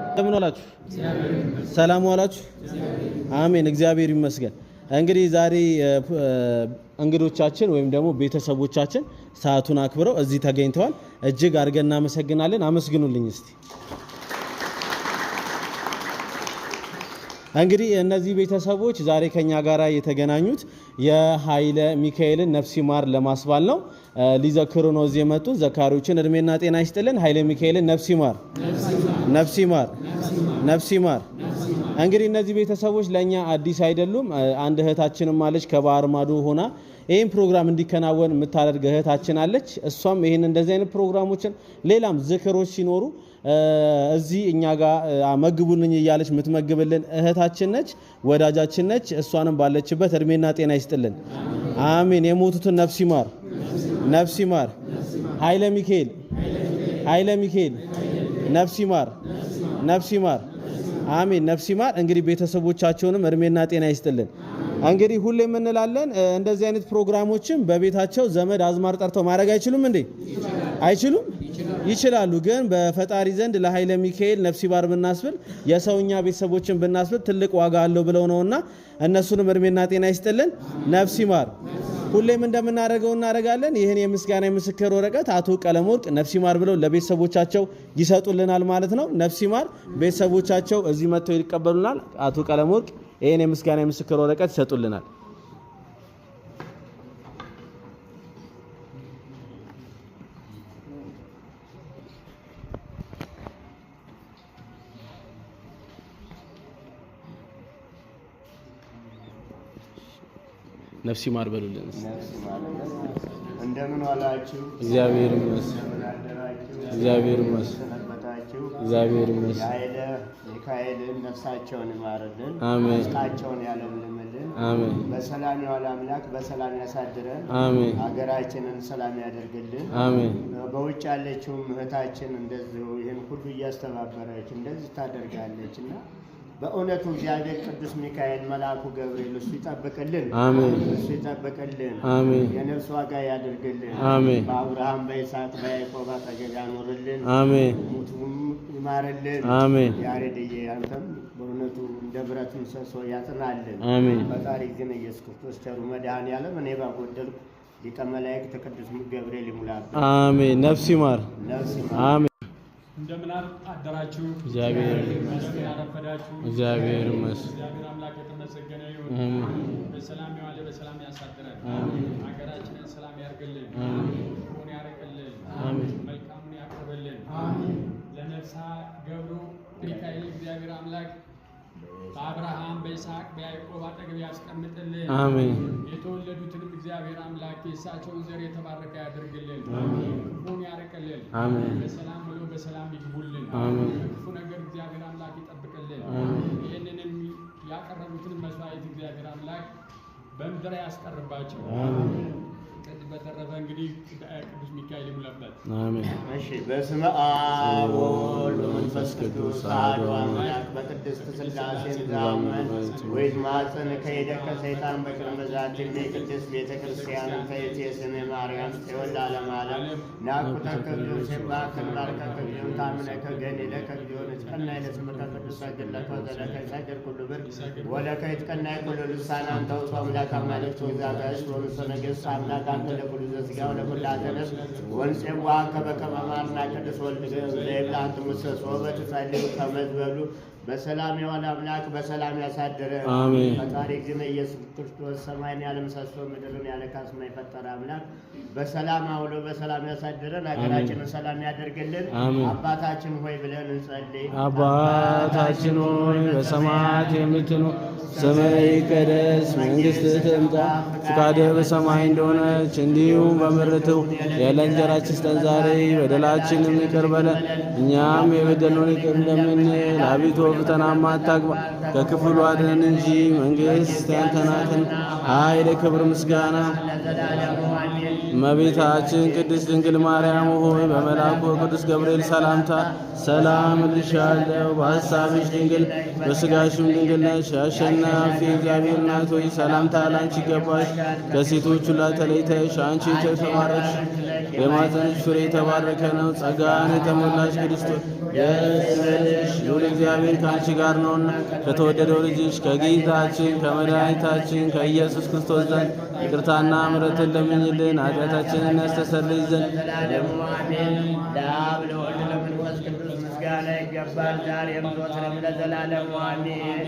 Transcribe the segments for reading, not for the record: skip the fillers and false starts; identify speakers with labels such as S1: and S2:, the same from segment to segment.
S1: እንደምን ዋላችሁ? ሰላም ዋላችሁ? አሜን፣ እግዚአብሔር ይመስገን። እንግዲህ ዛሬ እንግዶቻችን ወይም ደግሞ ቤተሰቦቻችን ሰዓቱን አክብረው እዚህ ተገኝተዋል። እጅግ አድርገን እናመሰግናለን። አመስግኑልኝ እስቲ። እንግዲህ እነዚህ ቤተሰቦች ዛሬ ከኛ ጋራ የተገናኙት የኃይለ ሚካኤልን ነፍስ ይማር ለማስባል ነው። ሊዘክሩ ነው እዚህ የመጡት። ዘካሪዎችን እድሜና ጤና ይስጥልን። ኃይለ ሚካኤልን ነፍስ ይማር፣ ነፍስ ይማር፣ ነፍስ ይማር። እንግዲህ እነዚህ ቤተሰቦች ለኛ አዲስ አይደሉም። አንድ እህታችንም አለች ከባህር ማዶ ሆና ይህን ፕሮግራም እንዲከናወን የምታደርግ እህታችን አለች። እሷም ይህን እንደዚህ አይነት ፕሮግራሞችን ሌላም ዝክሮች ሲኖሩ እዚህ እኛ ጋር መግቡልኝ እያለች የምትመግብልን እህታችን ነች፣ ወዳጃችን ነች። እሷንም ባለችበት እድሜና ጤና ይስጥልን። አሜን። የሞቱትን ነፍስ ይማር፣ ነፍስ ይማር። ኃይለ ሚካኤል፣ ኃይለ ሚካኤል ነፍስ ይማር፣ ነፍስ ይማር። አሜን፣ ነፍስ ይማር። እንግዲህ ቤተሰቦቻቸውንም እድሜና ጤና ይስጥልን። እንግዲህ ሁሌም እንላለን እንደዚህ አይነት ፕሮግራሞችን በቤታቸው ዘመድ አዝማር ጠርተው ማድረግ አይችሉም እንዴ? አይችሉም? ይችላሉ። ግን በፈጣሪ ዘንድ ለኃይለ ሚካኤል ነፍስ ይማር ብናስብል የሰውኛ ቤተሰቦችን ብናስብል ትልቅ ዋጋ አለው ብለው ነውና እነሱንም እድሜና ጤና ይስጥልን። ነፍስ ይማር። ሁሌም እንደምናደርገው እናደርጋለን። ይህን የምስጋና የምስክር ወረቀት አቶ ቀለመወርቅ ነፍስ ይማር ብለው ለቤተሰቦቻቸው ይሰጡልናል ማለት ነው። ነፍስ ይማር። ቤተሰቦቻቸው እዚህ መጥተው ይቀበሉናል። አቶ ቀለመወርቅ ይህን የምስጋና የምስክር ወረቀት ይሰጡልናል። ነፍስ ይማር በሉልን።
S2: እንደምን ዋላችሁ?
S1: እግዚአብሔር ይመስገን። እግዚአብሔር ይመስገን። እግዚአብሔር ይመስገን።
S2: የኃይለ ሚካኤልን ነፍሳቸውን ይማርልን፣
S1: አሜን።
S2: ውስጣቸውን ያለምልምልን፣
S1: አሜን።
S2: በሰላም የዋለ አምላክ በሰላም ያሳድረን፣
S1: አሜን።
S2: ሀገራችንን ሰላም ያደርግልን፣
S1: አሜን።
S2: በውጭ ያለችው እህታችን እንደዚሁ ይህን ሁሉ እያስተባበረች እንደዚህ ታደርጋለች እና በእውነቱ እግዚአብሔር ቅዱስ ሚካኤል መልአኩ ገብርኤል እሱ ይጠብቅልን፣
S1: አሜን።
S2: እሱ ይጠብቅልን፣
S1: አሜን።
S2: የነፍስ ዋጋ ያደርግልን፣
S1: አሜን።
S2: በአብርሃም በይስሐቅ በያዕቆብ አጠገብ ያኖርልን፣
S1: አሜን።
S2: ሙቱም ይማርልን፣
S1: አሜን።
S2: ያሬድዬ አንተም በእውነቱ እንደ ብረት ምሰሶ ያጽናልን፣
S1: አሜን።
S2: ፈጣሪ ግን ኢየሱስ ክርስቶስ ቸሩ መድኃኔዓለም እኔ ባጎደልኩ ሊቀ መላእክት ቅዱስ ገብርኤል ይሙላብን።
S1: አሜን። ነፍስ ይማር፣
S2: ነፍስ ይማር።
S1: አሜን።
S3: እንደምን አደራችሁ?
S1: እግዚአብሔር
S3: ይመስገን። አረፈዳችሁ?
S1: እግዚአብሔር ይመስገን።
S3: እግዚአብሔር አምላክ የተመሰገነ ይሁን። በሰላም የዋለ በሰላም ያሳድረን። ሀገራችንን ሰላም ያርግልን፣ ክፉን ያርቅልን፣ መልካሙን ያቅርብልን። ለነፍሳ ገብሩ ሚካኤል እግዚአብሔር አምላክ በአብርሃም በይስሐቅ በያዕቆብ አጠገብ ያስቀምጥልን።
S1: አሜን።
S3: የተወለዱትንም እግዚአብሔር አምላክ የእሳቸውን ዘር የተባረከ ያደርግልን፣ ክፉን ያርቅልን።
S1: አሜን።
S3: በሰላም ብሎ በሰላም ይግቡልን። ክፉ ነገር እግዚአብሔር አምላክ ይጠብቅልን። ይህንንም ያቀረቡትን መስዋዕት እግዚአብሔር አምላክ በምድር ያስቀርባቸው። ከዚህ በተረፈ እንግዲህ ቅዱስ ሚካኤል ይሙላበት።
S1: አሜን።
S2: እሺ። በስመ አብ ወወልድ ወመንፈስ
S1: ቅዱስ አሐዱ
S2: አምላክ በቅድስት ሥላሴ ዛመን ወይዝ ማፀን ከሄደከ ሰይጣን በቅድመ ዛቲ ቅድስት ቤተ ክርስቲያን ከየቴስነ ማርያም ተወልዳ ለማለም ናኩተ ከብዮ ሲባ ከናር ከብዮ ታምነ ከገኒ ለከብዮ ነጽና ለስመከ ቅዱስ ሰግለከ ዘለከ ሰግር ኩሉ ብር ወለከ ይትቀና ኩሉ ልሳን አንተ አምላክ አማልክት ወዛጋሽ ወሰነገስ አምላክ አንተ ለኩሉ ዘስጋው ለኩሉ አተነስ ወንጽዋ ከበከማማና ቅዱስ ወልድ ለብላንት ሙሰሶ በተሳለው ከመዝበሉ በሰላም የዋለ አምላክ በሰላም ያሳደረ
S1: አሜን።
S2: ፈጣሪ ግን ኢየሱስ ክርስቶስ ሰማይን ያለ ምሰሶ ምድርን ያለ ካስማ የፈጠረ አምላክ በሰላም አውሎ በሰላም ያሳደረን ሀገራችንን ሰላም ያደርግልን። አባታችን ሆይ ብለን እንጸልይ።
S1: አባታችን ሆይ በሰማያት የምትኖር ስምህ ይቀደስ፣ መንግሥትህ ትምጣ፣ ፈቃድህ በሰማይ እንደሆነች እንዲሁም በምድር ትሁን። የዕለት እንጀራችንን ስጠን ዛሬ፣ በደላችንን ይቅር በለን እኛም የበደሉንን ይቅር እንደምንል፣ አቤቱ ፈተናም አታግባን ከክፉ አድነን እንጂ መንግሥት ያንተ ናትና፣ ኃይል፣ ክብር፣ ምስጋና እመቤታችን ቅድስት ድንግል ማርያም ሆይ በመልአኩ ቅዱስ ገብርኤል ሰላምታ ሰላም እልሻለሁ። በሐሳብሽ ድንግል በሥጋሽም ድንግል ነሽ። አሸናፊ እግዚአብሔር እናት ሆይ ሰላምታ ላንቺ ይገባሽ። ከሴቶች ሁሉ ተለይተሽ አንቺ የተባረክሽ የማኅፀንሽ ፍሬ የተባረከ ነው። ጸጋን የተሞላሽ ቅድስት የስምሽ ልዑል እግዚአብሔር ከአንቺ ጋር ነውና ከተወደደው ልጅሽ ከጌታችን ከመድኃኒታችን ከኢየሱስ ክርስቶስ ዘንድ ይቅርታና ምሕረትን ለምኝልን ኃጢአታችንን ያስተሰርይ ዘንድ
S2: ለአብ ለወልድ ለመንፈስ ቅዱስ ምስጋና ይገባል ዛሬም ዘወትርም ለዘላለሙ አሜን።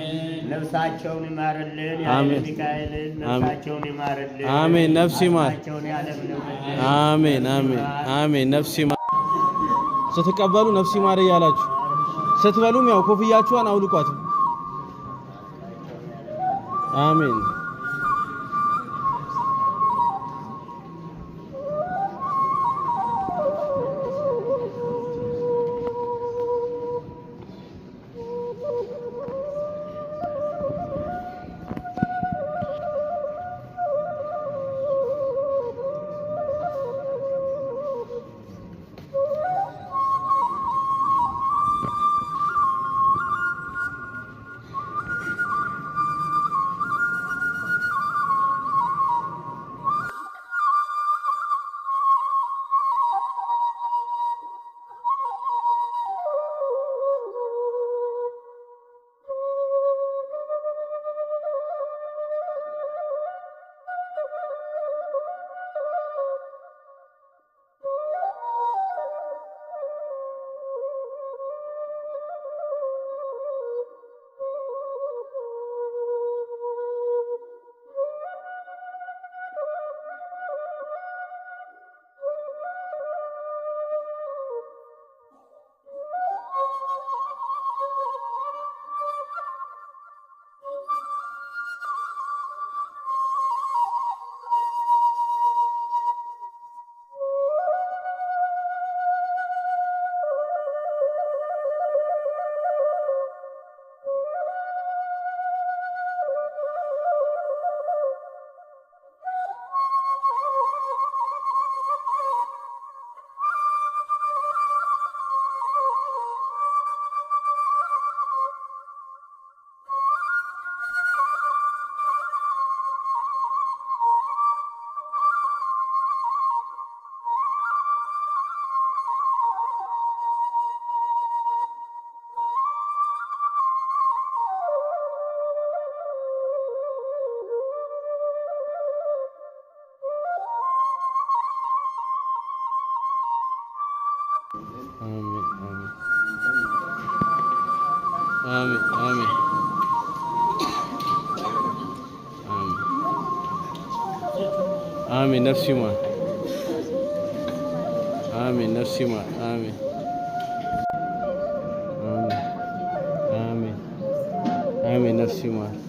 S2: ነፍሳቸውን ይማርልን የኃይለ ሚካኤልን ነፍሳቸውን ይማርልን።
S1: አሜን። ነፍስ ይማር።
S2: ነፍሳቸውን ያለምልምልን።
S1: አሜን አሜን አሜን። ነፍስ ይማር። ስትቀበሉ ነፍስ ይማር እያላችሁ ስትበሉም ያው ኮፍያችኋን አውልቋት። አሜን። آمين آمين آمين آمين نفسي ما آمين نفسي ما آمين آمين آمين آمين نفسي ما